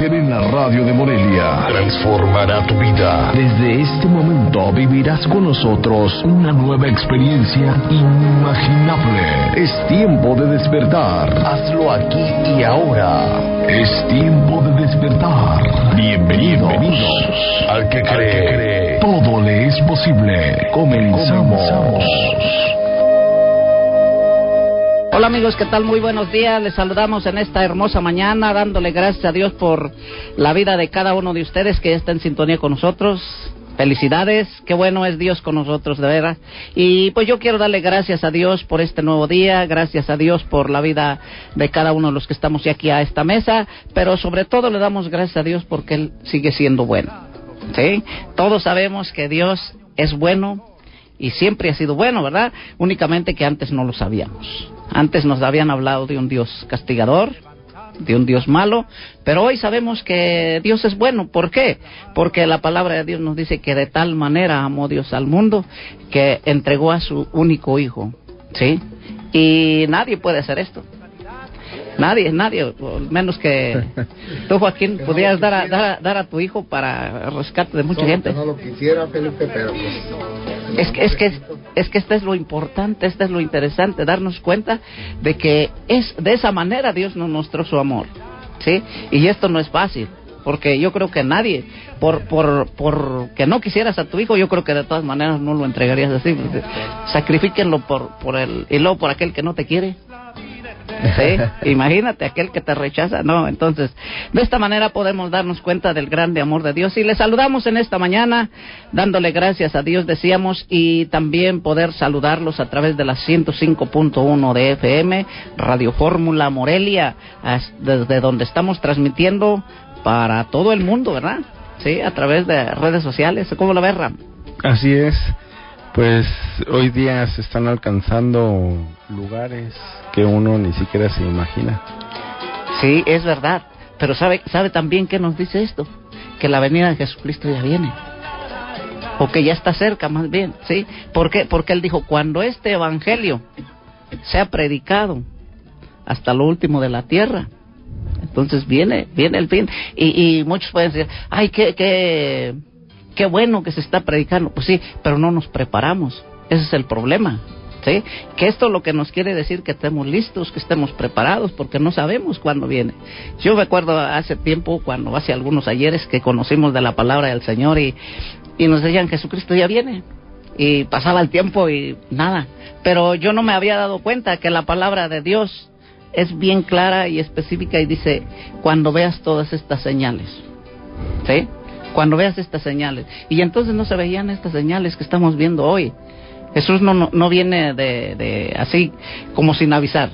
amanecer en la radio de Morelia transformará tu vida. Desde este momento vivirás con nosotros una nueva experiencia inimaginable. Es tiempo de despertar. Hazlo aquí y ahora. Es tiempo de despertar. Bienvenidos al que cree. Todo le es posible. Comenzamos. Hola amigos, ¿qué tal? Muy buenos días, les saludamos en esta hermosa mañana, dándole gracias a Dios por la vida de cada uno de ustedes que ya está en sintonía con nosotros. Felicidades, qué bueno es Dios con nosotros, de veras. Y pues yo quiero darle gracias a Dios por este nuevo día, gracias a Dios por la vida de cada uno de los que estamos aquí a esta mesa, pero sobre todo le damos gracias a Dios porque Él sigue siendo bueno, ¿sí? Todos sabemos que Dios es bueno y siempre ha sido bueno, ¿verdad? Únicamente que antes no lo sabíamos. Antes nos habían hablado de un Dios castigador, de un Dios malo, pero hoy sabemos que Dios es bueno. ¿Por qué? Porque la palabra de Dios nos dice que de tal manera amó Dios al mundo que entregó a su único hijo, ¿sí? Y nadie puede hacer esto. Nadie, menos que tú, Joaquín, pudieras dar a tu hijo para rescate de mucha gente. No lo quisiera, Felipe, pero es que esto es lo importante, esto es lo interesante, darnos cuenta de que es de esa manera Dios nos mostró su amor, ¿sí? Y esto no es fácil, porque yo creo que nadie, por que no quisieras a tu hijo, yo creo que de todas maneras no lo entregarías así. Sacrifíquenlo por él y luego por aquel que no te quiere. ¿Sí? Imagínate, aquel que te rechaza, no. Entonces, de esta manera podemos darnos cuenta del grande amor de Dios. Y le saludamos en esta mañana, dándole gracias a Dios, decíamos, y también poder saludarlos a través de la 105.1 de FM, Radio Fórmula Morelia, desde donde estamos transmitiendo para todo el mundo, ¿verdad? Sí, a través de redes sociales. ¿Cómo lo ves, Ram? Así es. Pues hoy día se están alcanzando lugares que uno ni siquiera se imagina. Sí, es verdad. Pero sabe también qué nos dice esto, que la venida de Jesucristo ya viene, o que ya está cerca, más bien, ¿sí? ¿Por qué? Porque Él dijo, cuando este evangelio sea predicado hasta lo último de la tierra, entonces viene el fin. Y muchos pueden decir, ay, qué bueno que se está predicando. Pues sí, pero no nos preparamos. Ese es el problema, ¿sí? Que esto lo que nos quiere decir que estemos listos, que estemos preparados, porque no sabemos cuándo viene. Yo me acuerdo hace tiempo, hace algunos ayeres, que conocimos de la palabra del Señor y nos decían, Jesucristo ya viene. Y pasaba el tiempo y nada. Pero yo no me había dado cuenta que la palabra de Dios es bien clara y específica y dice, cuando veas todas estas señales, ¿sí? Cuando veas estas señales. Y entonces no se veían estas señales que estamos viendo hoy. Jesús no viene de así como sin avisar.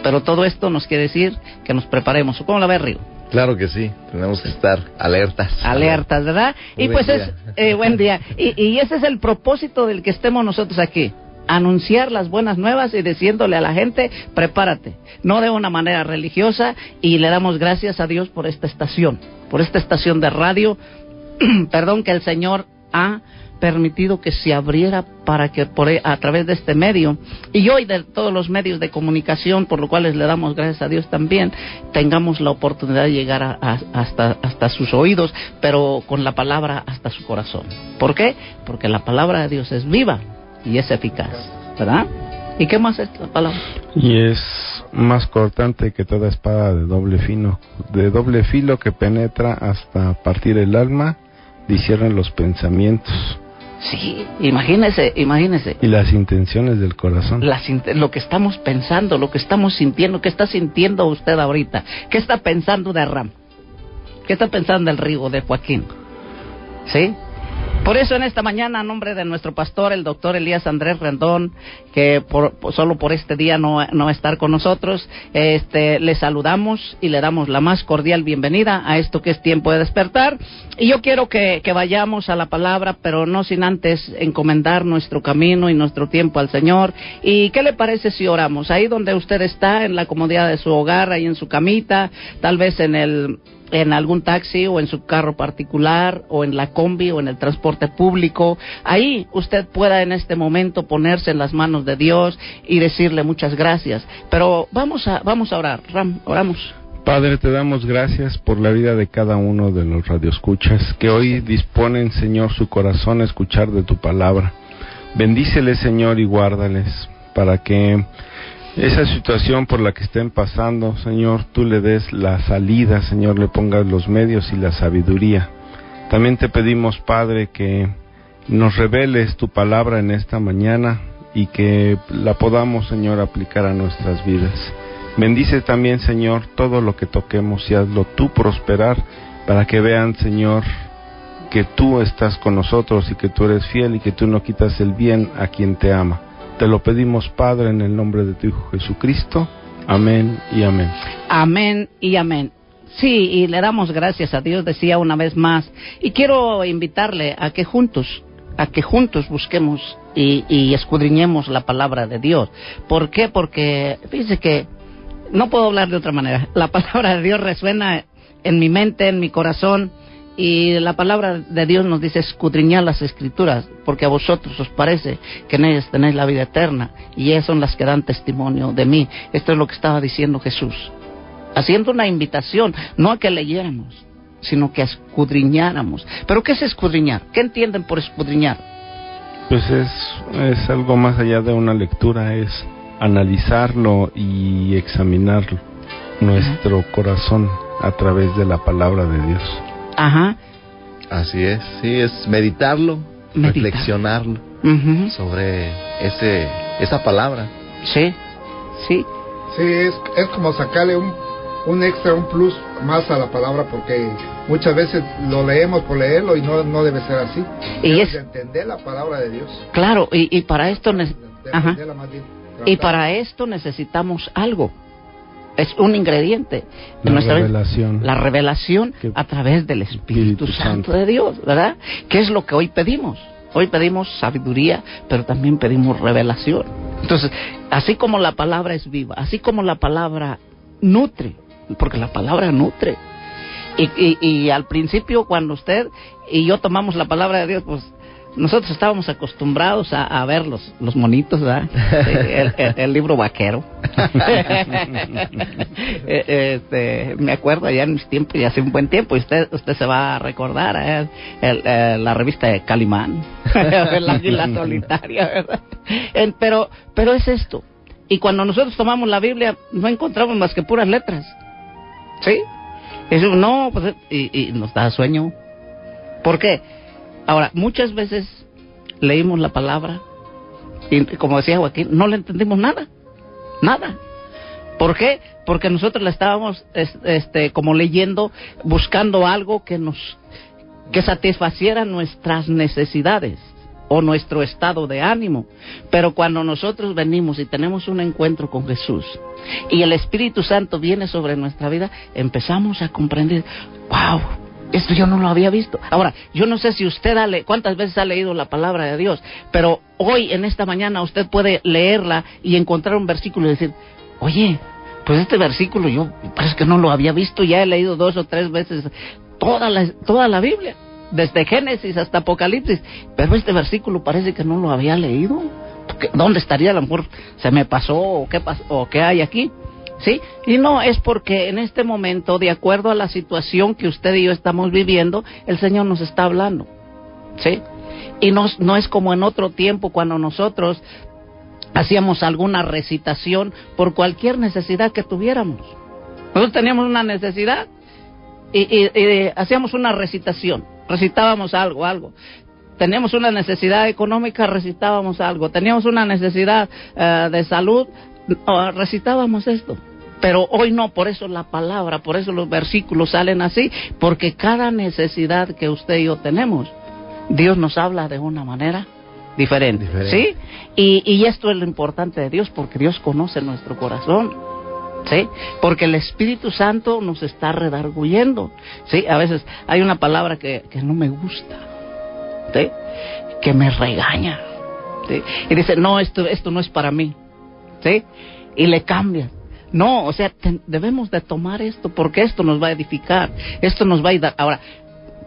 Pero todo esto nos quiere decir que nos preparemos. ¿Cómo la ves, Río? claro que sí, tenemos que estar alertas. Alertas, ¿verdad? Y pues es buen día. Y ese es el propósito del que estemos nosotros aquí. Anunciar las buenas nuevas y diciéndole a la gente, prepárate, no de una manera religiosa, y le damos gracias a Dios por esta estación de radio, perdón, que el Señor ha permitido que se abriera para que a través de este medio, y hoy de todos los medios de comunicación, por lo cual le damos gracias a Dios también, tengamos la oportunidad de llegar hasta sus oídos, pero con la palabra hasta su corazón. ¿Por qué? Porque la palabra de Dios es viva y es eficaz, ¿verdad? ¿Y qué más es la palabra? Y es más cortante que toda espada de doble filo que penetra hasta partir el alma, discierne los pensamientos. Sí, imagínese. Y las intenciones del corazón. Lo que estamos pensando, lo que estamos sintiendo. ¿Qué está sintiendo usted ahorita? ¿Qué está pensando de Ram? ¿Qué está pensando del Río, de Joaquín? ¿Sí? Por eso en esta mañana, a nombre de nuestro pastor, el doctor Elías Andrés Rendón, que solo por este día no va a estar con nosotros, le saludamos y le damos la más cordial bienvenida a esto que es Tiempo de Despertar. Y yo quiero que vayamos a la palabra, pero no sin antes encomendar nuestro camino y nuestro tiempo al Señor. ¿Y qué le parece si oramos? Ahí donde usted está, en la comodidad de su hogar, ahí en su camita, tal vez en algún taxi o en su carro particular o en la combi o en el transporte público, ahí usted pueda en este momento ponerse en las manos de Dios y decirle muchas gracias. Pero vamos a orar, Ram, oramos. Padre, te damos gracias por la vida de cada uno de los radioescuchas que hoy disponen, Señor, su corazón a escuchar de tu palabra. Bendíceles, Señor, y guárdales para que esa situación por la que estén pasando, Señor, tú le des la salida, Señor, le pongas los medios y la sabiduría. También te pedimos, Padre, que nos reveles tu palabra en esta mañana y que la podamos, Señor, aplicar a nuestras vidas. Bendice también, Señor, todo lo que toquemos y hazlo tú prosperar para que vean, Señor, que tú estás con nosotros y que tú eres fiel y que tú no quitas el bien a quien te ama. Te lo pedimos, Padre, en el nombre de tu Hijo Jesucristo. Amén y amén. Amén y amén. Sí, y le damos gracias a Dios, decía una vez más. Y quiero invitarle a que juntos busquemos y escudriñemos la palabra de Dios. ¿Por qué? Porque fíjese que no puedo hablar de otra manera. La palabra de Dios resuena en mi mente, en mi corazón. Y la palabra de Dios nos dice escudriñar las Escrituras, porque a vosotros os parece que en ellas tenéis la vida eterna, y ellas son las que dan testimonio de mí. Esto es lo que estaba diciendo Jesús, haciendo una invitación, no a que leyéramos, sino que escudriñáramos. ¿Pero qué es escudriñar? ¿Qué entienden por escudriñar? Pues es algo más allá de una lectura, es analizarlo y examinarlo, nuestro corazón a través de la palabra de Dios. Ajá. Así es, sí, es meditarlo, reflexionarlo sobre esa palabra. Sí, sí. Sí, es como sacarle un extra, un plus más a la palabra, porque muchas veces lo leemos por leerlo y no debe ser así. Y es de entender la palabra de Dios. Claro, y para esto Ajá. Y para esto necesitamos algo. Es un ingrediente de la revelación a través del Espíritu Santo de Dios, ¿verdad? ¿Qué es lo que hoy pedimos? Hoy pedimos sabiduría, pero también pedimos revelación. Entonces, así como la palabra es viva, así como la palabra nutre, porque la palabra nutre. Y al principio, cuando usted y yo tomamos la palabra de Dios, pues nosotros estábamos acostumbrados a ver los monitos, ¿verdad? El libro vaquero. Me acuerdo allá en mis tiempos, y hace un buen tiempo, y usted se va a recordar, la revista de Calimán, el águila solitaria, ¿verdad? Pero es esto. Y cuando nosotros tomamos la Biblia, no encontramos más que puras letras. ¿Sí? Eso no, pues, y nos da sueño. ¿Por qué? Ahora, muchas veces leímos la palabra y, como decía Joaquín, no le entendimos nada. ¿Por qué? Porque nosotros la estábamos como leyendo, buscando algo que satisfaciera nuestras necesidades o nuestro estado de ánimo. Pero cuando nosotros venimos y tenemos un encuentro con Jesús y el Espíritu Santo viene sobre nuestra vida, empezamos a comprender, ¡wow!, esto yo no lo había visto. Ahora, yo no sé si usted cuántas veces ha leído la palabra de Dios, pero hoy, en esta mañana, usted puede leerla y encontrar un versículo y decir, oye, pues este versículo yo parece que no lo había visto, ya he leído 2 o 3 veces toda la Biblia, desde Génesis hasta Apocalipsis, pero este versículo parece que no lo había leído. ¿Dónde estaría? A lo mejor se me pasó, o qué pasó, o qué hay aquí. ¿Sí? Y no, es porque en este momento, de acuerdo a la situación que usted y yo estamos viviendo, el Señor nos está hablando, ¿sí? Y no es como en otro tiempo, cuando nosotros hacíamos alguna recitación por cualquier necesidad que tuviéramos. Nosotros teníamos una necesidad y hacíamos una recitación, recitábamos algo. Teníamos una necesidad económica, recitábamos algo. Teníamos una necesidad de salud, recitábamos esto. Pero hoy no, por eso la palabra, por eso los versículos salen así, porque cada necesidad que usted y yo tenemos, Dios nos habla de una manera diferente. ¿Sí? Y esto es lo importante de Dios, porque Dios conoce nuestro corazón, ¿sí? Porque el Espíritu Santo nos está redarguyendo, ¿sí? A veces hay una palabra que no me gusta, ¿sí?, que me regaña, ¿sí? Y dice, no, esto no es para mí, ¿sí? Y le cambia. No, o sea, debemos de tomar esto, porque esto nos va a edificar, esto nos va a ayudar. Ahora,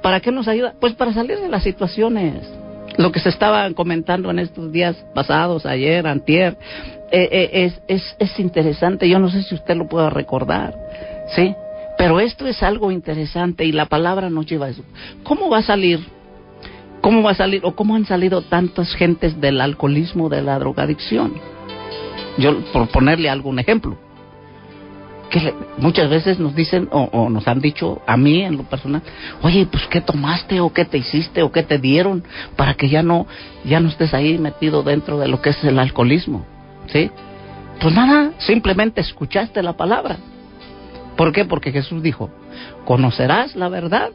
¿para qué nos ayuda? Pues para salir de las situaciones. Lo que se estaba comentando en estos días pasados, ayer, antier, es interesante. Yo no sé si usted lo pueda recordar, ¿sí? Pero esto es algo interesante y la palabra nos lleva a eso. ¿Cómo va a salir o cómo han salido tantas gentes del alcoholismo, de la drogadicción? Yo, por ponerle algún ejemplo, que muchas veces nos dicen o nos han dicho a mí en lo personal, oye, pues ¿qué tomaste o qué te hiciste o qué te dieron para que ya no estés ahí metido dentro de lo que es el alcoholismo? ¿Sí? Pues nada, simplemente escuchaste la palabra. ¿Por qué? Porque Jesús dijo, conocerás la verdad.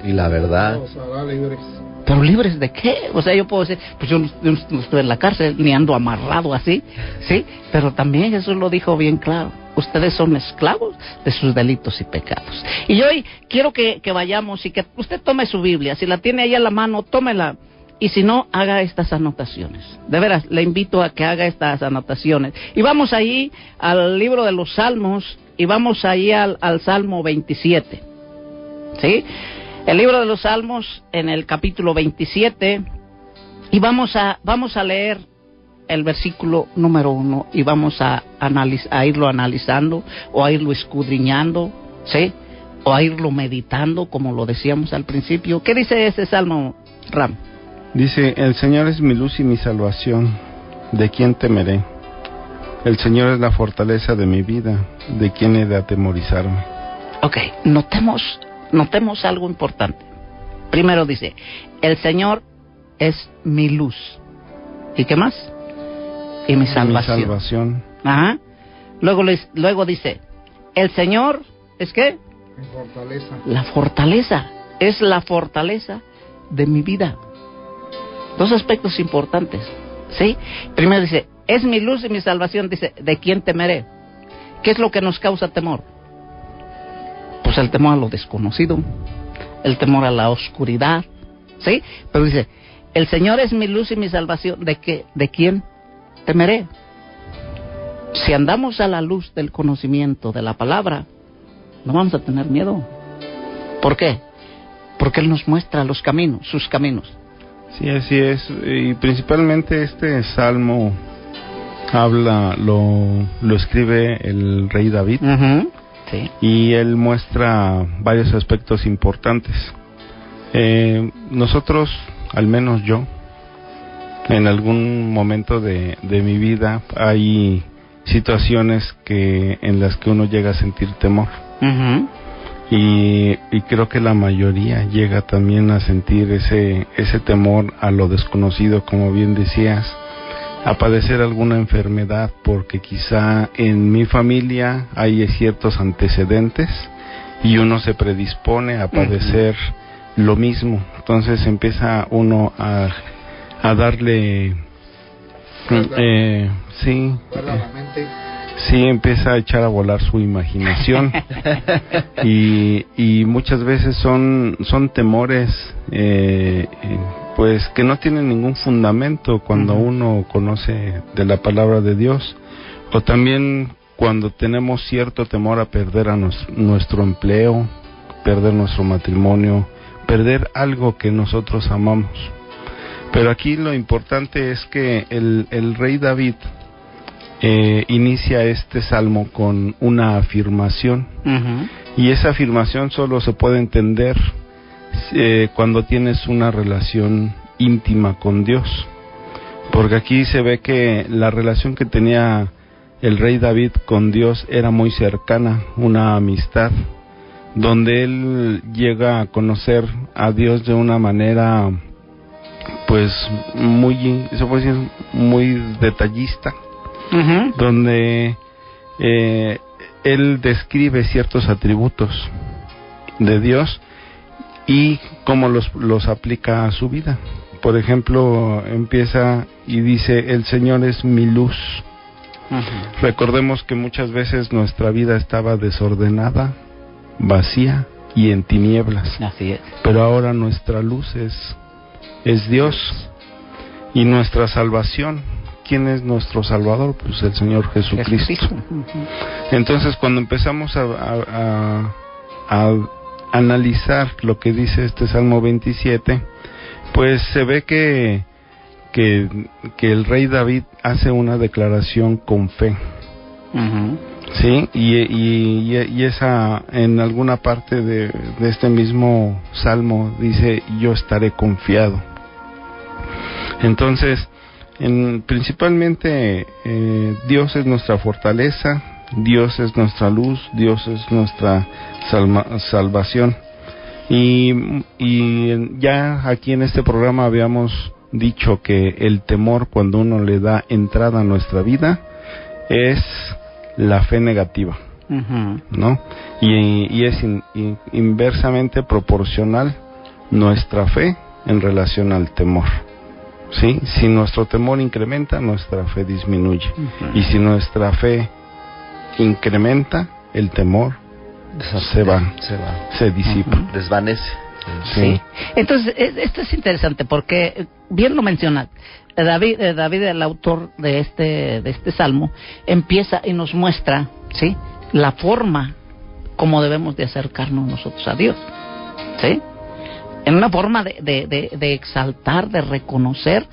Y la verdad. Nos hará libres. ¿Pero libres de qué? O sea, yo puedo decir, pues yo no estoy en la cárcel, ni ando amarrado así, ¿sí? Pero también Jesús lo dijo bien claro, ustedes son esclavos de sus delitos y pecados. Y hoy quiero que vayamos y que usted tome su Biblia, si la tiene ahí a la mano, tómela. Y si no, haga estas anotaciones. De veras, le invito a que haga estas anotaciones. Y vamos ahí al libro de los Salmos, y vamos ahí al Salmo 27. ¿Sí? El libro de los Salmos, en el capítulo 27, y vamos a leer el versículo número 1, y vamos a irlo analizando, o a irlo escudriñando, ¿sí? O a irlo meditando, como lo decíamos al principio. ¿Qué dice ese Salmo, Ram? Dice, el Señor es mi luz y mi salvación, ¿de quién temeré? El Señor es la fortaleza de mi vida, ¿de quién he de atemorizarme? Ok, notemos algo importante. Primero dice, el Señor es mi luz. ¿Y qué más? Y mi salvación. Mi salvación. Ajá. Luego dice, el Señor es ¿qué? Mi fortaleza. La fortaleza. Es la fortaleza de mi vida. Dos aspectos importantes, ¿sí? Primero dice, es mi luz y mi salvación. Dice, ¿de quién temeré? ¿Qué es lo que nos causa temor? Pues el temor a lo desconocido, el temor a la oscuridad, ¿sí? Pero dice, el Señor es mi luz y mi salvación, ¿de quién temeré? Si andamos a la luz del conocimiento de la palabra, no vamos a tener miedo. ¿Por qué? Porque Él nos muestra los caminos, sus caminos. Sí, así es, y principalmente este salmo lo escribe el rey David. Uh-huh. Sí. Y él muestra varios aspectos importantes. Nosotros, al menos yo, en algún momento de mi vida hay situaciones en las que uno llega a sentir temor. Uh-huh. Y creo que la mayoría llega también a sentir ese temor a lo desconocido, como bien decías, a padecer alguna enfermedad, porque quizá en mi familia hay ciertos antecedentes y uno se predispone a padecer lo mismo. Entonces empieza uno a darle sí, empieza a echar a volar su imaginación y muchas veces son temores pues que no tienen ningún fundamento cuando uno conoce de la palabra de Dios, o también cuando tenemos cierto temor a perder a nuestro empleo, perder nuestro matrimonio, perder algo que nosotros amamos. Pero aquí lo importante es que el rey David inicia este salmo con una afirmación. Uh-huh. Y esa afirmación solo se puede entender cuando tienes una relación íntima con Dios, porque aquí se ve que la relación que tenía el rey David con Dios era muy cercana, una amistad donde él llega a conocer a Dios de una manera pues muy, se puede decir, muy detallista. Uh-huh. Donde él describe ciertos atributos de Dios y cómo los aplica a su vida. Por ejemplo, empieza y dice, el Señor es mi luz. Uh-huh. Recordemos que muchas veces nuestra vida estaba desordenada, vacía y en tinieblas. Así es. Pero ahora nuestra luz es Dios y nuestra salvación. ¿Quién es nuestro Salvador? Pues el Señor Jesucristo. Entonces, cuando empezamos a analizar lo que dice este Salmo 27, pues se ve que el rey David hace una declaración con fe. Uh-huh. Sí, y esa, en alguna parte de este mismo salmo dice, yo estaré confiado. Entonces, principalmente Dios es nuestra fortaleza, Dios es nuestra luz, Dios es nuestra salvación. Y ya aquí en este programa habíamos dicho que el temor, cuando uno le da entrada a nuestra vida, es la fe negativa, ¿no? Y es inversamente proporcional nuestra fe en relación al temor. ¿Sí? Si nuestro temor incrementa, nuestra fe disminuye. Y si nuestra fe incrementa, el temor se disipa, desvanece. Sí. Entonces, esto es interesante porque, bien lo mencionas, David, el autor de este salmo, empieza y nos muestra, ¿sí?, la forma como debemos de acercarnos nosotros a Dios, ¿sí?, en una forma de exaltar, de reconocer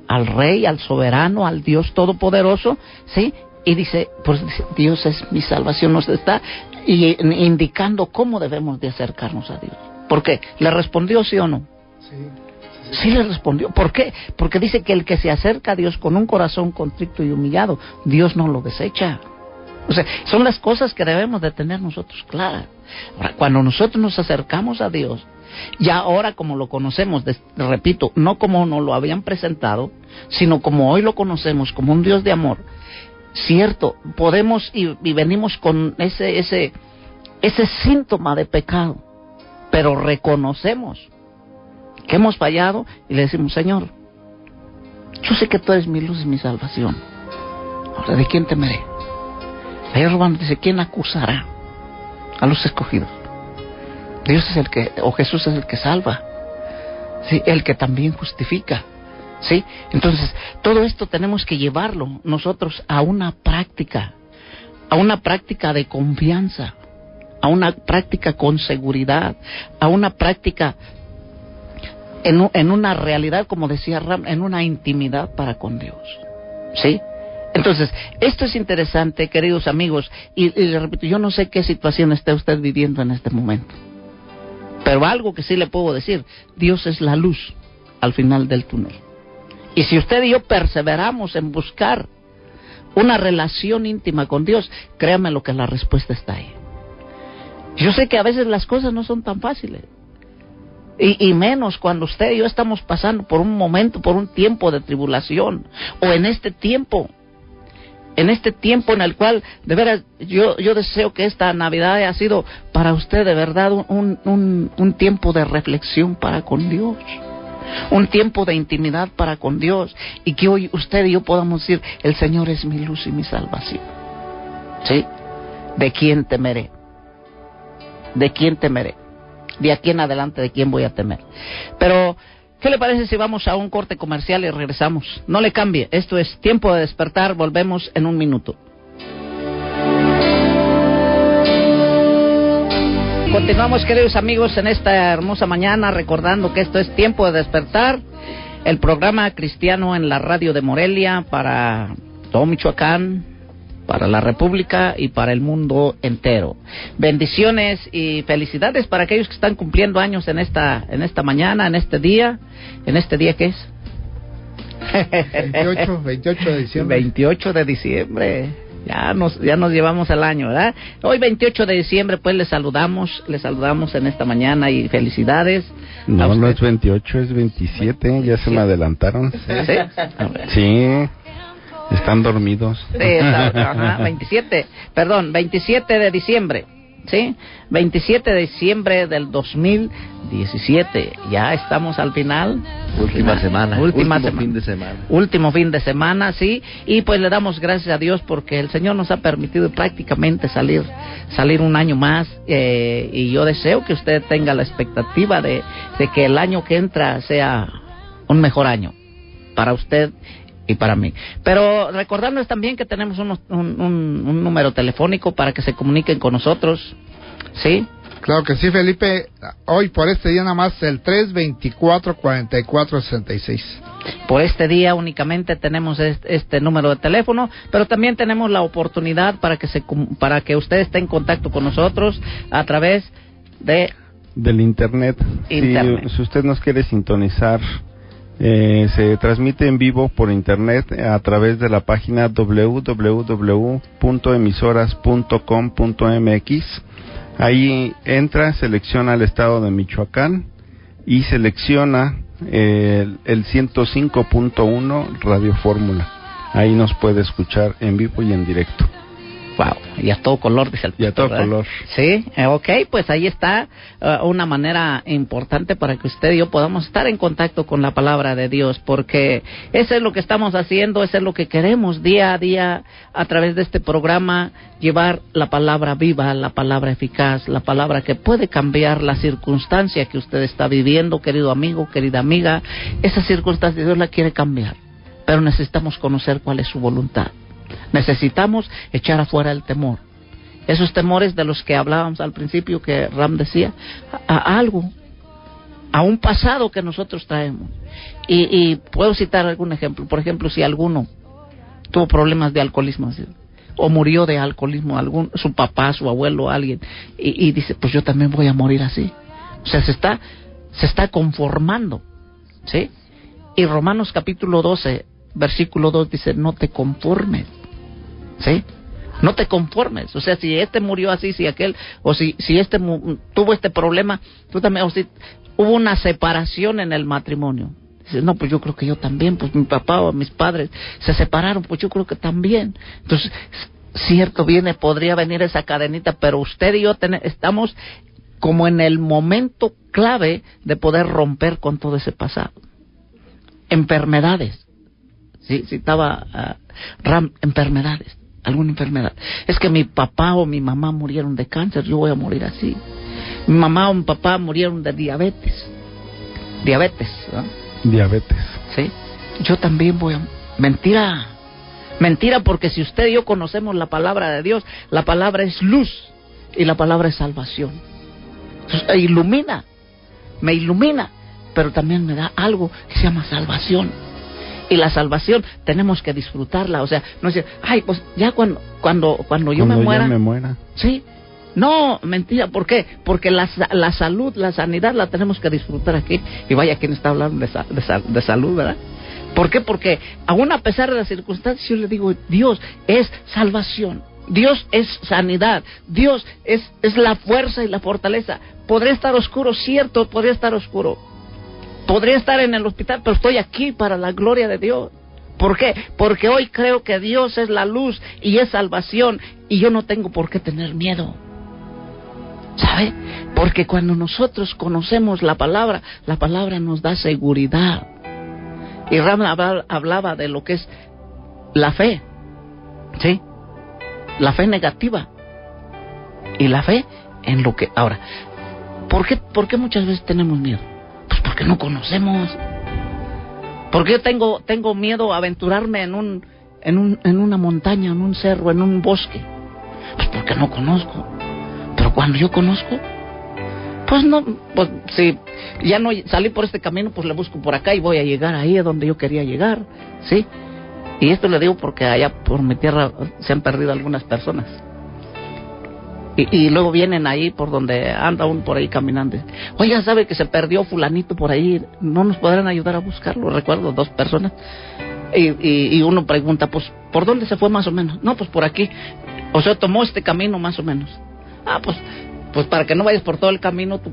al Rey, al Soberano, al Dios Todopoderoso, ¿sí? Y dice, pues Dios es mi salvación, nos está indicando cómo debemos de acercarnos a Dios. ¿Por qué? ¿Le respondió sí o no? Sí le respondió. ¿Por qué? Porque dice que el que se acerca a Dios con un corazón contrito y humillado, Dios no lo desecha. O sea, son las cosas que debemos de tener nosotros claras. Ahora, cuando nosotros nos acercamos a Dios, ya ahora como lo conocemos, repito, no como nos lo habían presentado, sino como hoy lo conocemos, como un Dios de amor, cierto, podemos y venimos con ese síntoma de pecado, pero reconocemos que hemos fallado y le decimos, Señor, yo sé que tú eres mi luz y mi salvación. Ahora, ¿de quién temeré? Ahí Romano dice, ¿quién acusará a los escogidos? Dios es el que, o Jesús es el que salva, ¿sí?, el que también justifica, ¿sí? Entonces, todo esto tenemos que llevarlo nosotros a una práctica de confianza, a una práctica con seguridad, a una práctica en una realidad, como decía Ram, en una intimidad para con Dios, ¿sí? Entonces, esto es interesante, queridos amigos, y les repito, yo no sé qué situación está usted viviendo en este momento, pero algo que sí le puedo decir, Dios es la luz al final del túnel. Y si usted y yo perseveramos en buscar una relación íntima con Dios, créame lo que la respuesta está ahí. Yo sé que a veces las cosas no son tan fáciles, y menos cuando usted y yo estamos pasando por un momento, por un tiempo de tribulación, o en este tiempo en el cual, de veras, yo deseo que esta Navidad haya sido para usted de verdad un tiempo de reflexión para con Dios, un tiempo de intimidad para con Dios, y que hoy usted y yo podamos decir, el Señor es mi luz y mi salvación, ¿sí? ¿De quién temeré? ¿De quién temeré? De aquí en adelante, ¿de quién voy a temer? Pero, ¿qué le parece si vamos a un corte comercial y regresamos? No le cambie, esto es Tiempo de Despertar, volvemos en un minuto. Continuamos, queridos amigos, en esta hermosa mañana, recordando que esto es Tiempo de Despertar, el programa cristiano en la radio de Morelia para todo Michoacán, para la República y para el mundo entero. Bendiciones y felicidades para aquellos que están cumpliendo años en esta mañana, en este día. ¿En este día qué es? 28 de diciembre. 28 de diciembre. Ya nos llevamos el año, ¿verdad? Hoy 28 de diciembre, pues les saludamos en esta mañana y felicidades. No es 28, es 27, ya se me adelantaron. ¿Sí? Sí. Están dormidos. Sí, 27 de diciembre, ¿sí? 27 de diciembre del 2017. Ya estamos al final. Último fin de semana, sí. Y pues le damos gracias a Dios porque el Señor nos ha permitido prácticamente salir un año más. Y yo deseo que usted tenga la expectativa de que el año que entra sea un mejor año para usted y para mí. Pero recordarles también que tenemos un número telefónico para que se comuniquen con nosotros, ¿sí? Claro que sí, Felipe. Hoy por este día nada más el 324-4466. Por este día únicamente tenemos este número de teléfono, pero también tenemos la oportunidad para que usted esté en contacto con nosotros a través del internet. Si usted nos quiere sintonizar, se transmite en vivo por internet a través de la página www.emisoras.com.mx. Ahí entra, selecciona el estado de Michoacán y selecciona el 105.1 Radio Fórmula. Ahí nos puede escuchar en vivo y en directo. Wow, y a todo color, dice el pastor, y a todo ¿verdad? color. Sí, ok, pues ahí está una manera importante para que usted y yo podamos estar en contacto con la palabra de Dios, porque eso es lo que estamos haciendo, eso es lo que queremos día a día a través de este programa, llevar la palabra viva, la palabra eficaz, la palabra que puede cambiar la circunstancia que usted está viviendo, querido amigo, querida amiga. Esa circunstancia Dios la quiere cambiar, pero necesitamos conocer cuál es su voluntad. Necesitamos echar afuera el temor, esos temores de los que hablábamos al principio, que Ram decía, a algo, a un pasado que nosotros traemos. Y puedo citar algún ejemplo. Por ejemplo, si alguno tuvo problemas de alcoholismo, o murió de alcoholismo, su papá, su abuelo, alguien, y dice, pues yo también voy a morir así. O sea, se está conformando, ¿sí? Y Romanos capítulo 12 versículo 2 dice, no te conformes, ¿sí? No te conformes. O sea, si este murió así, si aquel, o si este tuvo este problema, tú también, o si hubo una separación en el matrimonio. Dices, no, pues yo creo que yo también, pues mi papá o mis padres se separaron, pues yo creo que también. Entonces, cierto, podría venir esa cadenita, pero usted y yo estamos como en el momento clave de poder romper con todo ese pasado. Enfermedades. Sí, citaba Ram, enfermedades, alguna enfermedad. Es que mi papá o mi mamá murieron de cáncer, yo voy a morir así. Mi mamá o mi papá murieron de diabetes, ¿no? Diabetes. Sí, yo también voy a... Mentira, porque si usted y yo conocemos la palabra de Dios, la palabra es luz y la palabra es salvación. Entonces, me ilumina, pero también me da algo que se llama salvación. Y la salvación tenemos que disfrutarla, o sea, no es decir, ay, pues ya cuando yo me muera. Ya me muera. Sí. No, mentira, ¿por qué? Porque la salud, la sanidad la tenemos que disfrutar aquí. Y vaya, quien está hablando de salud, ¿verdad? ¿Por qué? Porque aún a pesar de las circunstancias, yo le digo, Dios es salvación, Dios es sanidad, Dios es la fuerza y la fortaleza. Podría estar oscuro, cierto, podría estar oscuro. Podría estar en el hospital, pero estoy aquí para la gloria de Dios. ¿Por qué? Porque hoy creo que Dios es la luz y es salvación, y yo no tengo por qué tener miedo. ¿Sabe? Porque cuando nosotros conocemos la palabra nos da seguridad. Y Ram hablaba de lo que es la fe, ¿sí? La fe negativa y la fe en lo que... Ahora, ¿por qué muchas veces tenemos miedo? Pues porque no conocemos. Porque yo tengo miedo a aventurarme en una montaña, en un cerro, en un bosque. Pues porque no conozco. Pero cuando yo conozco, pues no, pues si ya no salí por este camino, pues le busco por acá y voy a llegar ahí a donde yo quería llegar, ¿sí? Y esto le digo porque allá por mi tierra se han perdido algunas personas. Y luego vienen ahí por donde anda uno por ahí caminando. Oiga, ¿sabe que se perdió fulanito por ahí? ¿No nos podrán ayudar a buscarlo? Recuerdo 2 personas. Y uno pregunta, pues, ¿por dónde se fue más o menos? No, pues por aquí. O sea, tomó este camino más o menos. Ah, pues para que no vayas por todo el camino, tú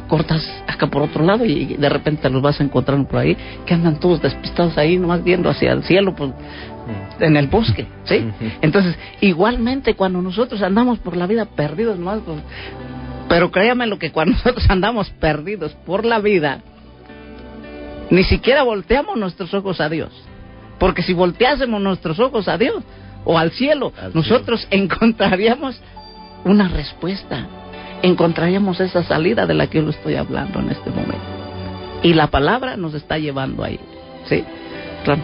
cortas acá por otro lado y de repente los vas encontrando por ahí, que andan todos despistados ahí, nomás viendo hacia el cielo, pues, en el bosque, ¿sí? Entonces, igualmente cuando nosotros andamos por la vida perdidos, ¿no? Pues, pero créame lo que cuando nosotros andamos perdidos por la vida, ni siquiera volteamos nuestros ojos a Dios. Porque si volteásemos nuestros ojos a Dios o al cielo, nosotros encontraríamos una respuesta, encontraríamos esa salida de la que yo le estoy hablando en este momento. Y la palabra nos está llevando ahí, ¿sí? Claro.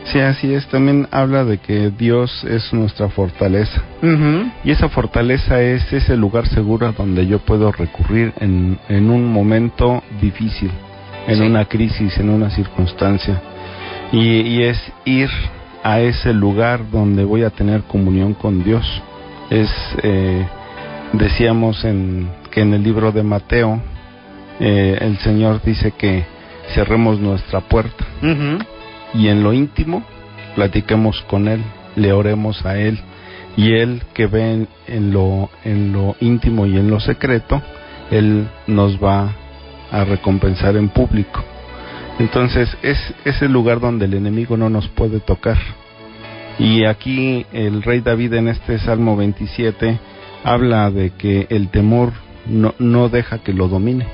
Sí, así es. También habla de que Dios es nuestra fortaleza. Y esa fortaleza es ese lugar seguro a donde yo puedo recurrir en un momento difícil, en una crisis, en una circunstancia. Y es ir a ese lugar donde voy a tener comunión con Dios. Decíamos que en el libro de Mateo, el Señor dice que cerremos nuestra puerta. Y en lo íntimo platiquemos con Él, le oremos a Él, y Él que ve en lo íntimo y en lo secreto, Él nos va a recompensar en público. Entonces es el lugar donde el enemigo no nos puede tocar. Y aquí el rey David en este Salmo 27 habla de que el temor no deja que lo domine.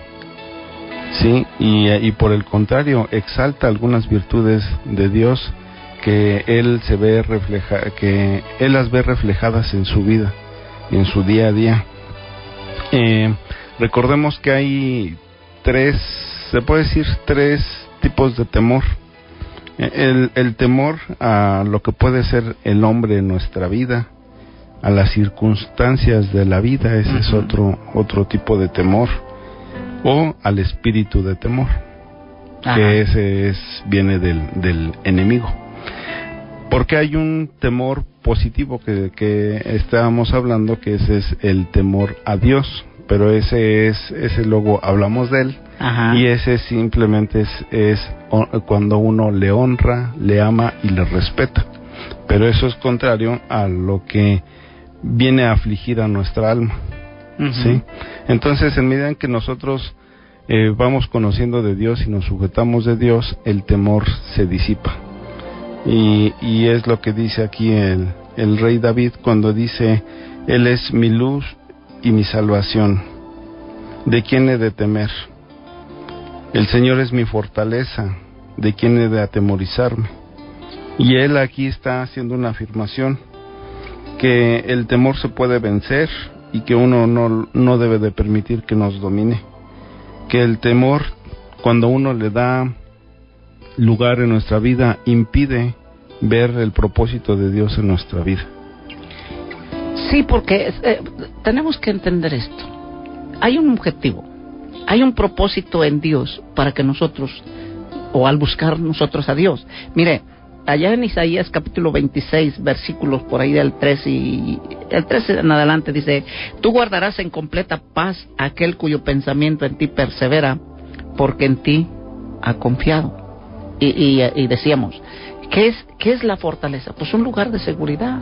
Sí, y por el contrario exalta algunas virtudes de Dios que él las ve reflejadas en su vida, en su día a día. Recordemos que hay tres tipos de temor. El temor a lo que puede ser el hombre en nuestra vida, a las circunstancias de la vida, ese es otro tipo de temor. O al espíritu de temor, que ese viene del enemigo. Porque hay un temor positivo que estábamos hablando, que ese es el temor a Dios, pero ese luego hablamos de él. Y ese simplemente es cuando uno le honra, le ama y le respeta. Pero eso es contrario a lo que viene a afligir a nuestra alma. ¿Sí? Entonces, en medida en que nosotros vamos conociendo de Dios y nos sujetamos de Dios, el temor se disipa. Y es lo que dice aquí el rey David cuando dice: Él es mi luz y mi salvación, ¿de quién he de temer? El Señor es mi fortaleza, ¿de quién he de atemorizarme? Y él aquí está haciendo una afirmación, que el temor se puede vencer y que uno no debe de permitir que nos domine. Que el temor, cuando uno le da lugar en nuestra vida, impide ver el propósito de Dios en nuestra vida. Sí, porque tenemos que entender esto. Hay un objetivo, hay un propósito en Dios para que nosotros, o al buscar nosotros a Dios. Mire, allá en Isaías capítulo 26, versículos por ahí del 3 y el 13 en adelante dice: Tú guardarás en completa paz aquel cuyo pensamiento en ti persevera, porque en ti ha confiado. Y decíamos, ¿qué es la fortaleza? Pues un lugar de seguridad,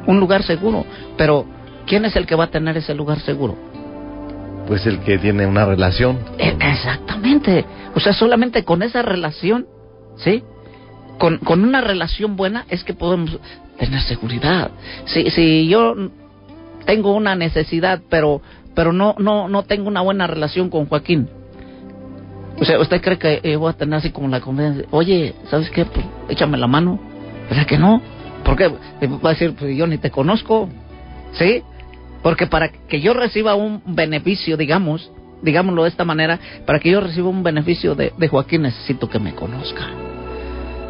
un lugar seguro. Pero ¿quién es el que va a tener ese lugar seguro? Pues el que tiene una relación. Exactamente. O sea, solamente con esa relación, ¿sí? Con una relación buena es que podemos tener seguridad. Si yo tengo una necesidad, pero no tengo una buena relación con Joaquín, o sea, ¿usted cree que voy a tener así como la confianza? Oye, ¿sabes qué? Pues échame la mano. ¿Verdad que no? ¿Por qué? Va a decir, pues yo ni te conozco, ¿sí? Porque para que yo reciba un beneficio, digámoslo de esta manera, para que yo reciba un beneficio de Joaquín, necesito que me conozca.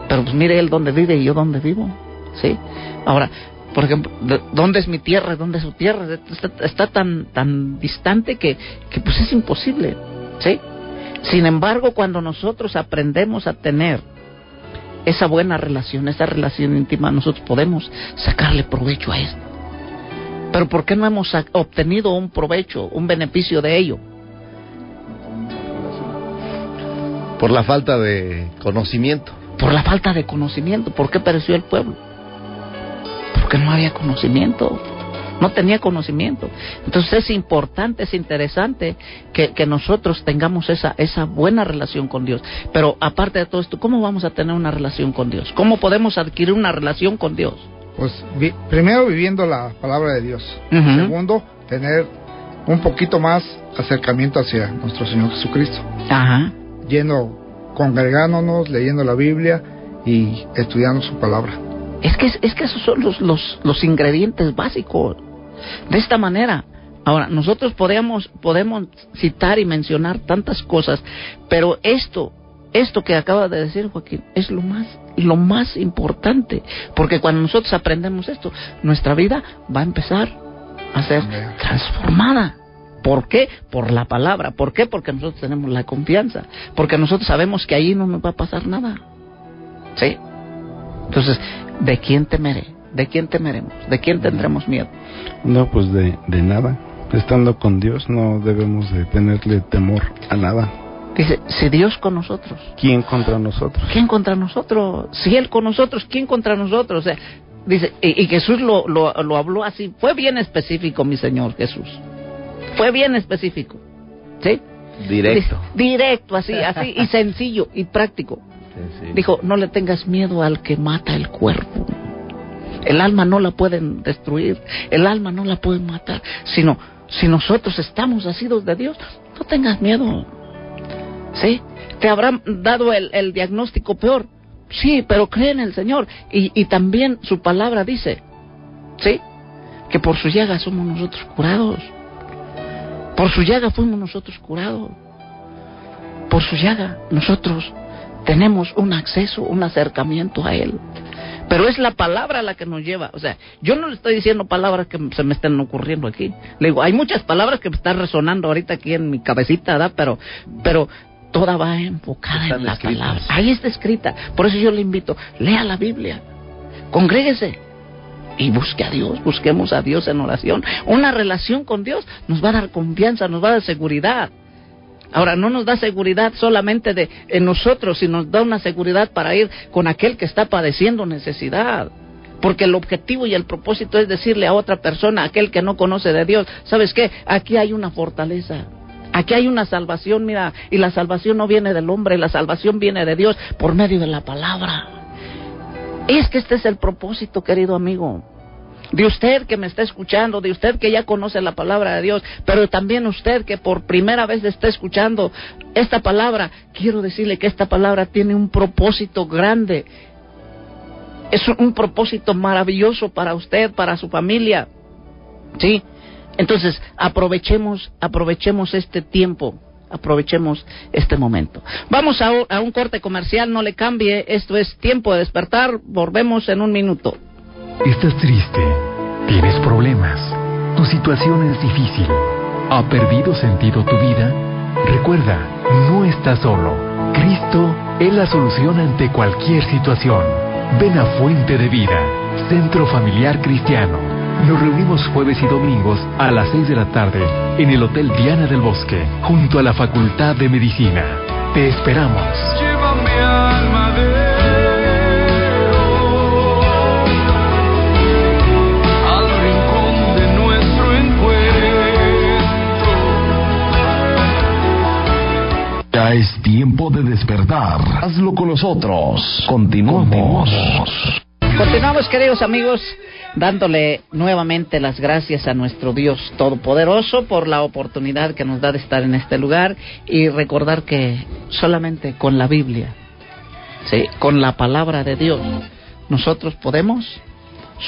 Pero pues mire él dónde vive y yo dónde vivo, ¿sí? Ahora, por ejemplo, ¿dónde es mi tierra? ¿Dónde es su tierra? Está tan distante que pues es imposible, ¿sí? Sin embargo, cuando nosotros aprendemos a tener esa buena relación, esa relación íntima, nosotros podemos sacarle provecho a esto. Pero ¿por qué no hemos obtenido un provecho, un beneficio de ello? Por la falta de conocimiento. Por la falta de conocimiento. ¿Por qué pereció el pueblo? Porque no había conocimiento, no tenía conocimiento. Entonces es importante, es interesante que nosotros tengamos esa buena relación con Dios. Pero aparte de todo esto, ¿cómo vamos a tener una relación con Dios? ¿Cómo podemos adquirir una relación con Dios? Pues primero viviendo la palabra de Dios. Segundo, tener un poquito más acercamiento hacia nuestro Señor Jesucristo. Congregándonos, leyendo la Biblia y estudiando su palabra. Es que esos son los ingredientes básicos. De esta manera, ahora nosotros podemos citar y mencionar tantas cosas, pero esto esto que acaba de decir Joaquín es lo más importante, porque cuando nosotros aprendemos esto, nuestra vida va a empezar a ser transformada. ¿Por qué? Por la palabra. ¿Por qué? Porque nosotros tenemos la confianza, porque nosotros sabemos que ahí no nos va a pasar nada. ¿Sí? Entonces, ¿de quién temeré? ¿De quién temeremos? ¿De quién tendremos miedo? No, pues de nada. Estando con Dios no debemos de tenerle temor a nada. Dice, si Dios con nosotros, ¿quién contra nosotros? ¿Quién contra nosotros? Si Él con nosotros, ¿quién contra nosotros? O sea, dice, y Jesús lo habló así, fue bien específico, mi Señor Jesús. Fue bien específico. ¿Sí? Directo. Directo, así, y sencillo, y práctico. Sí. Dijo, no le tengas miedo al que mata el cuerpo. El alma no la pueden destruir, el alma no la pueden matar, sino si nosotros estamos nacidos de Dios, no tengas miedo. ¿Sí? Te habrán dado el diagnóstico peor, sí, pero cree en el Señor, y también su palabra dice, ¿sí?, que por su llaga somos nosotros curados. Por su llaga fuimos nosotros curados. Por su llaga nosotros tenemos un acceso, un acercamiento a Él. Pero es la palabra la que nos lleva. O sea, yo no le estoy diciendo palabras que se me estén ocurriendo aquí. Le digo, hay muchas palabras que me están resonando ahorita aquí en mi cabecita, ¿verdad? Pero toda va enfocada en la palabra. Ahí está escrita. Por eso yo le invito, lea la Biblia, congréguese y busque a Dios, busquemos a Dios en oración. Una relación con Dios nos va a dar confianza, nos va a dar seguridad. Ahora, no nos da seguridad solamente en nosotros, sino nos da una seguridad para ir con aquel que está padeciendo necesidad. Porque el objetivo y el propósito es decirle a otra persona, aquel que no conoce de Dios, ¿sabes qué? Aquí hay una fortaleza, aquí hay una salvación, mira, y la salvación no viene del hombre, la salvación viene de Dios por medio de la palabra. Es que este es el propósito, querido amigo, de usted que me está escuchando, de usted que ya conoce la palabra de Dios, pero también usted que por primera vez está escuchando esta palabra. Quiero decirle que esta palabra tiene un propósito grande. Es un propósito maravilloso para usted, para su familia. ¿Sí? Entonces, aprovechemos este tiempo. Aprovechemos este momento. Vamos a un corte comercial, no le cambie. Esto es Tiempo de Despertar. Volvemos en un minuto. ¿Estás triste? ¿Tienes problemas? ¿Tu situación es difícil? ¿Ha perdido sentido tu vida? Recuerda, no estás solo. Cristo es la solución ante cualquier situación. Ven a Fuente de Vida, Centro Familiar Cristiano. Nos reunimos jueves y domingos a las 6 de la tarde en el Hotel Diana del Bosque, junto a la Facultad de Medicina. Te esperamos. Lleva mi alma al rincón de nuestro encuentro. Ya es tiempo de despertar. Hazlo con nosotros. Continuamos. Continuamos, queridos amigos, dándole nuevamente las gracias a nuestro Dios Todopoderoso por la oportunidad que nos da de estar en este lugar y recordar que solamente con la Biblia, ¿sí?, con la palabra de Dios, nosotros podemos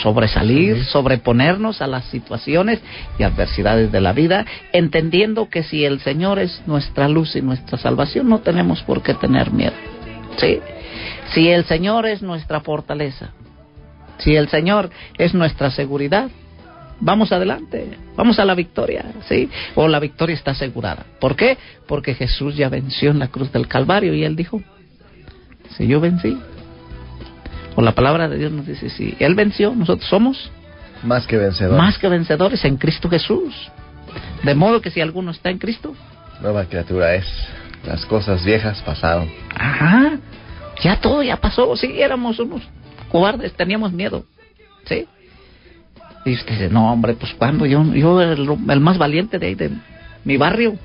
sobresalir, sobreponernos a las situaciones y adversidades de la vida, entendiendo que si el Señor es nuestra luz y nuestra salvación, no tenemos por qué tener miedo, ¿sí? Si el Señor es nuestra fortaleza, si el Señor es nuestra seguridad, vamos adelante, vamos a la victoria, ¿sí? O la victoria está asegurada. ¿Por qué? Porque Jesús ya venció en la cruz del Calvario y Él dijo, si yo vencí, o la palabra de Dios nos dice, si Él venció, nosotros somos más que vencedores. Más que vencedores en Cristo Jesús. De modo que si alguno está en Cristo, nueva criatura es. Las cosas viejas pasaron. Ajá, ya todo ya pasó, sí, éramos unos cobardes, teníamos miedo, ¿sí? Y usted dice, no, hombre, pues cuando yo el más valiente de ahí de mi barrio.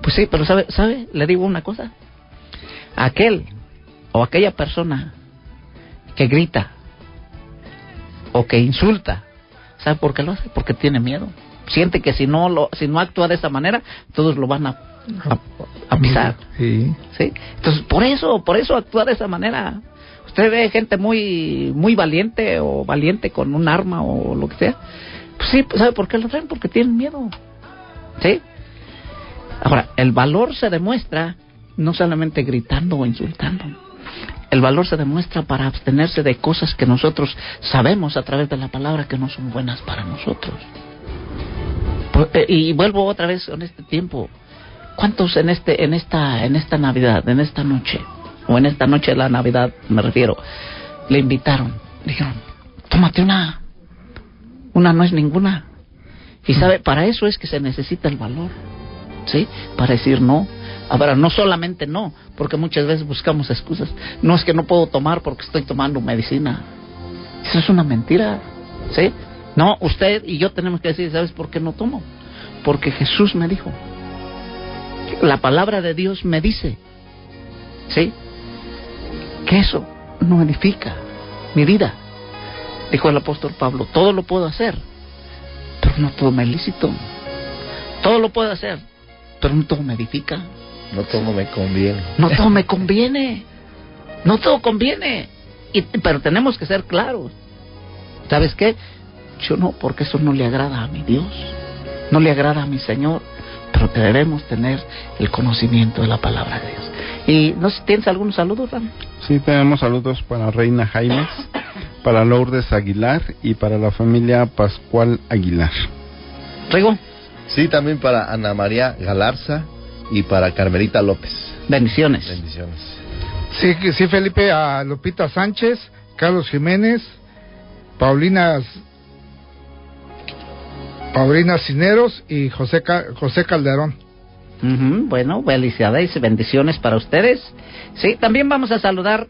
Pues sí, pero ¿sabe? Le digo una cosa. Aquel o aquella persona que grita o que insulta, ¿sabe por qué lo hace? Porque tiene miedo. Siente que si no actúa de esa manera, todos lo van a pisar. Sí. ¿Sí? Entonces, por eso actúa de esa manera. Usted ve gente muy valiente o valiente con un arma o lo que sea. Pues sí, ¿sabe por qué lo traen? Porque tienen miedo. ¿Sí? Ahora, el valor se demuestra no solamente gritando o insultando. El valor se demuestra para abstenerse de cosas que nosotros sabemos a través de la palabra que no son buenas para nosotros. Y vuelvo otra vez en este tiempo. ¿Cuántos en esta Navidad, en esta noche, o en esta noche de la Navidad me refiero, le invitaron? Dijeron, tómate una no es ninguna. Y sabe, para eso es que se necesita el valor, ¿sí? Para decir no. Ahora, no solamente no, porque muchas veces buscamos excusas. No, es que no puedo tomar porque estoy tomando medicina. Eso es una mentira, ¿sí? No, usted y yo tenemos que decir, ¿sabes por qué no tomo? Porque Jesús me dijo. La palabra de Dios me dice, ¿sí? Que eso no edifica mi vida. Dijo el apóstol Pablo, todo lo puedo hacer, pero no todo me es lícito. Todo lo puedo hacer, pero no todo me edifica. No todo me conviene. No todo me conviene. No todo conviene. Pero tenemos que ser claros. ¿Sabes qué? Yo no, porque eso no le agrada a mi Dios. No le agrada a mi Señor. Pero que debemos tener el conocimiento de la palabra de Dios. Y no sé si tienes algunos saludos, Ram. Sí, tenemos saludos para Reina Jaimes, para Lourdes Aguilar y para la familia Pascual Aguilar. Rigo. Sí, también para Ana María Galarza y para Carmelita López. Bendiciones. Bendiciones. Sí, Felipe, a Lupita Sánchez, Carlos Jiménez, Paulina Cisneros y José Calderón. Bueno, felicidades y bendiciones para ustedes. Sí, también vamos a saludar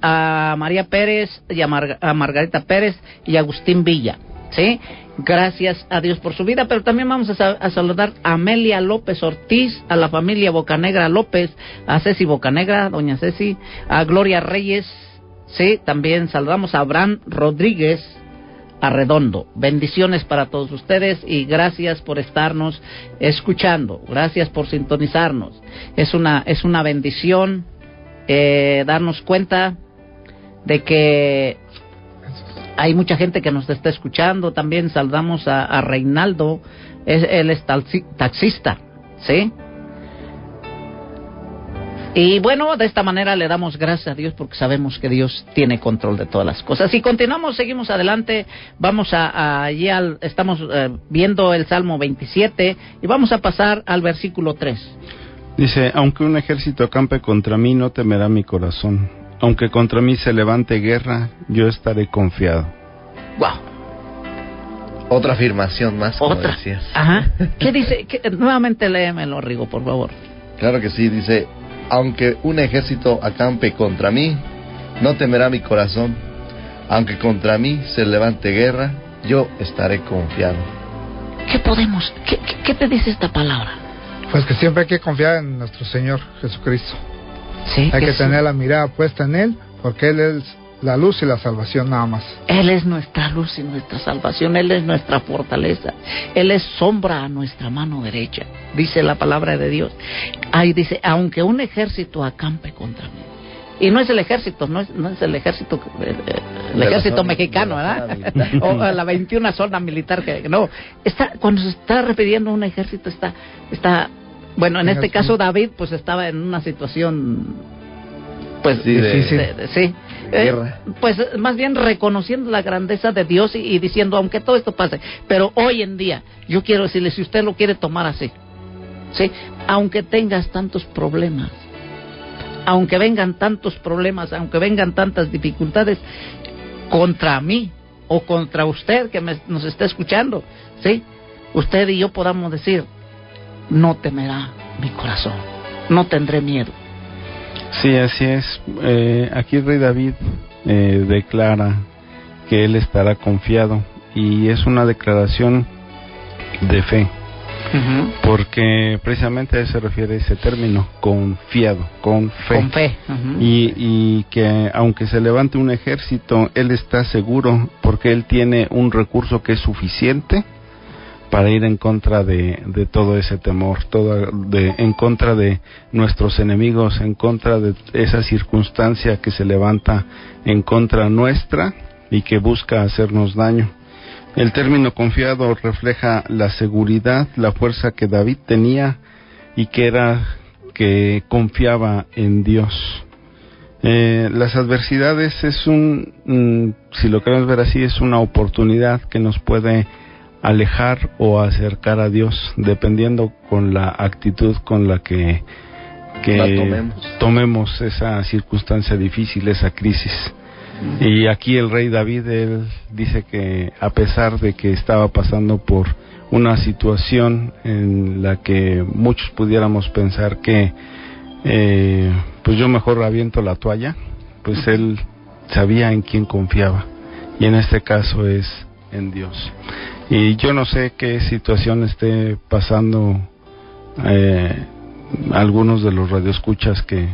a María Pérez y a Margarita Pérez y a Agustín Villa. Sí, gracias a Dios por su vida, pero también vamos a saludar a Amelia López Ortiz, a la familia Bocanegra López, a Ceci Bocanegra, doña Ceci, a Gloria Reyes. Sí, también saludamos a Abraham Rodríguez Arredondo. Bendiciones para todos ustedes y gracias por estarnos escuchando, gracias por sintonizarnos. Es una bendición darnos cuenta de que hay mucha gente que nos está escuchando. También saludamos a Reinaldo, él es taxista, ¿sí? Y bueno, de esta manera le damos gracias a Dios porque sabemos que Dios tiene control de todas las cosas. Y continuamos, seguimos adelante, vamos estamos viendo el Salmo 27 y vamos a pasar al versículo 3. Dice, aunque un ejército acampe contra mí, no temerá mi corazón. Aunque contra mí se levante guerra, yo estaré confiado. Wow. Otra afirmación más, como Otra. decías. Ajá. ¿Qué dice? Nuevamente léemelo, Rigo, por favor. Claro que sí, dice, aunque un ejército acampe contra mí, no temerá mi corazón. Aunque contra mí se levante guerra, yo estaré confiado. ¿Qué te dice esta palabra? Pues que siempre hay que confiar en nuestro Señor Jesucristo. Sí, Hay que tener la mirada puesta en Él, porque Él es la luz y la salvación nada más. Él es nuestra luz y nuestra salvación, Él es nuestra fortaleza, Él es sombra a nuestra mano derecha, dice la palabra de Dios. Ahí dice, aunque un ejército acampe contra mí. Y no es el ejército, no es el ejército, el ejército mexicano, ¿verdad? O la 21 zona militar, que no. Cuando se está refiriendo a un ejército, está bueno, en este caso David, pues estaba en una situación, pues, difícil. Sí. Guerra. Pues más bien reconociendo la grandeza de Dios y diciendo, aunque todo esto pase, pero hoy en día, yo quiero decirle, si usted lo quiere tomar así, ¿sí? Aunque tengas tantos problemas, aunque vengan tantos problemas, aunque vengan tantas dificultades contra mí o contra usted que nos está escuchando, ¿sí? Usted y yo podamos decir, no temerá mi corazón, no tendré miedo. Sí, así es. Aquí el rey David declara que él estará confiado y es una declaración de fe, porque precisamente a eso se refiere ese término, confiado, con fe. Con fe. Y que aunque se levante un ejército, él está seguro porque él tiene un recurso que es suficiente para ir en contra de todo ese temor, en contra de nuestros enemigos, en contra de esa circunstancia que se levanta en contra nuestra y que busca hacernos daño. El término confiado refleja la seguridad, la fuerza que David tenía y que era porque confiaba en Dios. Las adversidades es si lo queremos ver así, es una oportunidad que nos puede alejar o acercar a Dios, dependiendo con la actitud con la que tomemos esa circunstancia difícil, esa crisis. Y aquí el rey David, él dice que a pesar de que estaba pasando por una situación en la que muchos pudiéramos pensar que pues yo mejor aviento la toalla, pues él sabía en quién confiaba, y en este caso es en Dios. Y yo no sé qué situación esté pasando algunos de los radioescuchas que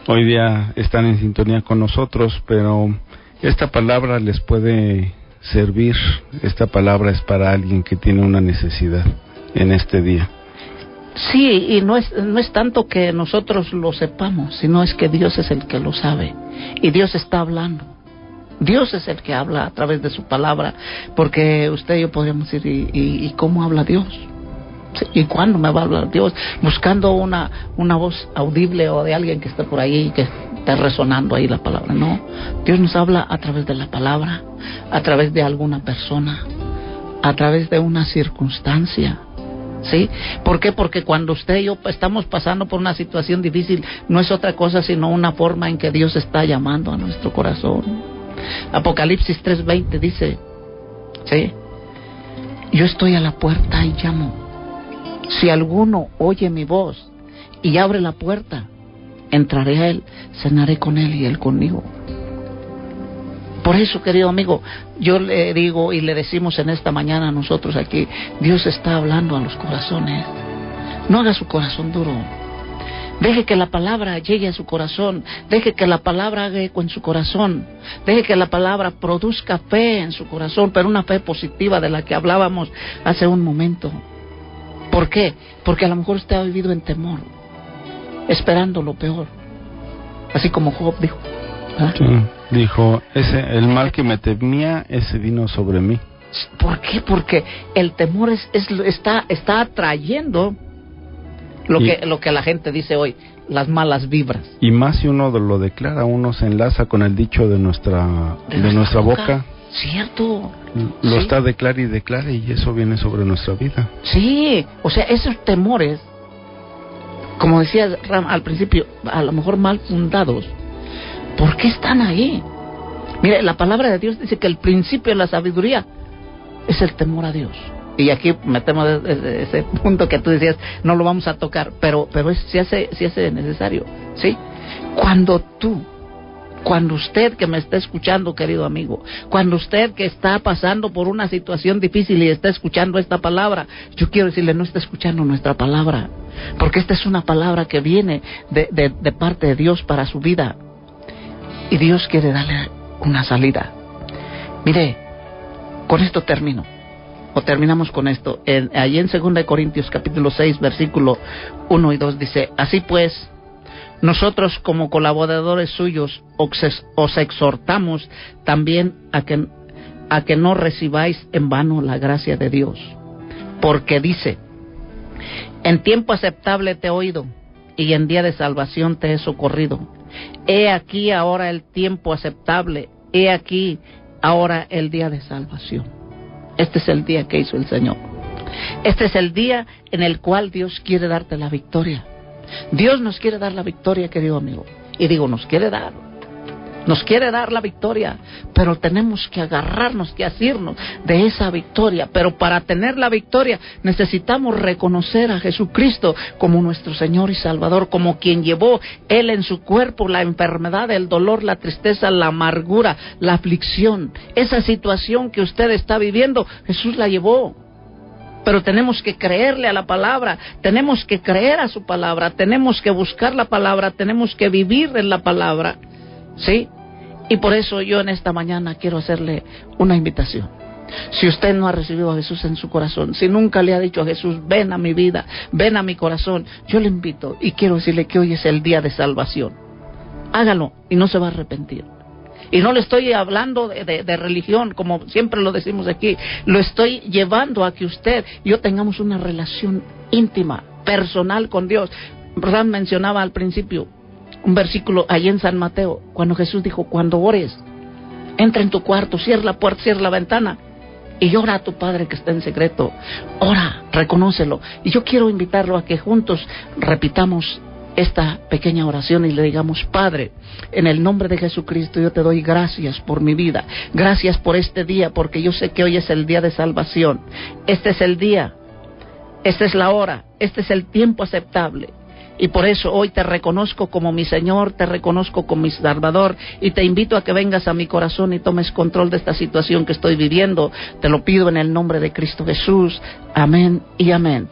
hoy día están en sintonía con nosotros, pero esta palabra les puede servir. Esta palabra es para alguien que tiene una necesidad en este día. Sí, y no es tanto que nosotros lo sepamos, sino es que Dios es el que lo sabe, y Dios está hablando. Dios es el que habla a través de su palabra, porque usted y yo podríamos decir, ¿y cómo habla Dios? ¿Y cuándo me va a hablar Dios? Buscando una voz audible o de alguien que esté por ahí, que esté resonando ahí la palabra. No, Dios nos habla a través de la palabra, a través de alguna persona, a través de una circunstancia. ¿Sí? ¿Por qué? Porque cuando usted y yo estamos pasando por una situación difícil, no es otra cosa sino una forma en que Dios está llamando a nuestro corazón. Apocalipsis 3:20 dice, ¿sí? Yo estoy a la puerta y llamo. Si alguno oye mi voz y abre la puerta, entraré a él, cenaré con él y él conmigo. Por eso, querido amigo, yo le digo y le decimos en esta mañana a nosotros aquí, Dios está hablando a los corazones. No haga su corazón duro. Deje que la palabra llegue a su corazón. Deje que la palabra haga eco en su corazón. Deje que la palabra produzca fe en su corazón, pero una fe positiva de la que hablábamos hace un momento. ¿Por qué? Porque a lo mejor usted ha vivido en temor, esperando lo peor. Así como Job dijo. ¿Ah? Sí, dijo, el mal que me temía, ese vino sobre mí. ¿Por qué? Porque el temor está atrayendo lo que la gente dice hoy, las malas vibras. Y más si uno lo declara, uno se enlaza con el dicho de nuestra boca. Cierto. Lo está declara y eso viene sobre nuestra vida. Sí, o sea, esos temores, como decía Ram al principio, a lo mejor mal fundados, ¿por qué están ahí? Mire, la palabra de Dios dice que el principio de la sabiduría es el temor a Dios. Y aquí metemos ese punto que tú decías, no lo vamos a tocar, pero sí hace necesario, ¿sí? Cuando usted que me está escuchando, querido amigo, cuando usted que está pasando por una situación difícil y está escuchando esta palabra, yo quiero decirle, no está escuchando nuestra palabra, porque esta es una palabra que viene de parte de Dios para su vida, y Dios quiere darle una salida. Mire, con esto terminamos con esto. Allí en 2 Corintios capítulo 6, versículo 1 y 2 dice, así pues, nosotros como colaboradores suyos os exhortamos también a que no recibáis en vano la gracia de Dios. Porque dice, en tiempo aceptable te he oído, y en día de salvación te he socorrido. He aquí ahora el tiempo aceptable, he aquí ahora el día de salvación. Este es el día que hizo el Señor. Este es el día en el cual Dios quiere darte la victoria. Dios nos quiere dar la victoria, querido amigo. Y digo, nos quiere dar la victoria, pero tenemos que agarrarnos, que asirnos de esa victoria. Pero para tener la victoria necesitamos reconocer a Jesucristo como nuestro Señor y Salvador, como quien llevó Él en su cuerpo la enfermedad, el dolor, la tristeza, la amargura, la aflicción. Esa situación que usted está viviendo, Jesús la llevó. Pero tenemos que creerle a la palabra, tenemos que creer a su palabra, tenemos que buscar la palabra, tenemos que vivir en la palabra, ¿sí? Y por eso yo en esta mañana quiero hacerle una invitación. Si usted no ha recibido a Jesús en su corazón, si nunca le ha dicho a Jesús, ven a mi vida, ven a mi corazón, yo le invito y quiero decirle que hoy es el día de salvación. Hágalo y no se va a arrepentir. Y no le estoy hablando de religión, como siempre lo decimos aquí. Lo estoy llevando a que usted y yo tengamos una relación íntima, personal con Dios. Ram mencionaba al principio un versículo allí en San Mateo, cuando Jesús dijo, cuando ores, entra en tu cuarto, cierra la puerta, cierra la ventana y ora a tu Padre que está en secreto. Ora, reconócelo. Y yo quiero invitarlo a que juntos repitamos esta pequeña oración y le digamos, Padre, en el nombre de Jesucristo yo te doy gracias por mi vida, gracias por este día, porque yo sé que hoy es el día de salvación. Este es el día, esta es la hora, este es el tiempo aceptable. Y por eso hoy te reconozco como mi Señor, te reconozco como mi Salvador y te invito a que vengas a mi corazón y tomes control de esta situación que estoy viviendo. Te lo pido en el nombre de Cristo Jesús. Amén y amén.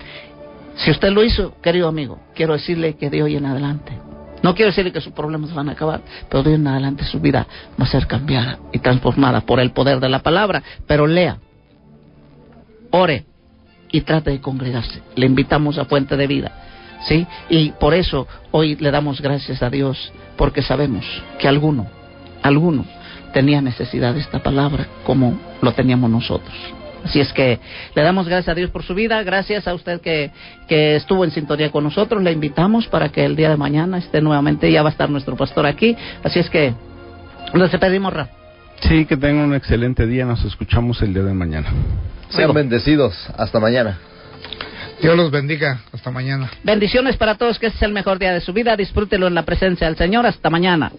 Si usted lo hizo, querido amigo, quiero decirle que de hoy en adelante, no quiero decirle que sus problemas van a acabar, pero de hoy en adelante su vida va a ser cambiada y transformada por el poder de la palabra. Pero lea, ore y trate de congregarse. Le invitamos a Fuente de Vida. ¿Sí? Y por eso hoy le damos gracias a Dios, porque sabemos que alguno tenía necesidad de esta palabra como lo teníamos nosotros. Así es que le damos gracias a Dios por su vida, gracias a usted que estuvo en sintonía con nosotros. Le invitamos para que el día de mañana esté nuevamente, ya va a estar nuestro pastor aquí, así es que nos despedimos, Ra. Sí, que tengan un excelente día, nos escuchamos el día de mañana. Sean bendecidos, hasta mañana. Dios los bendiga, hasta mañana. Bendiciones para todos, que este es el mejor día de su vida, disfrútelo en la presencia del Señor, hasta mañana.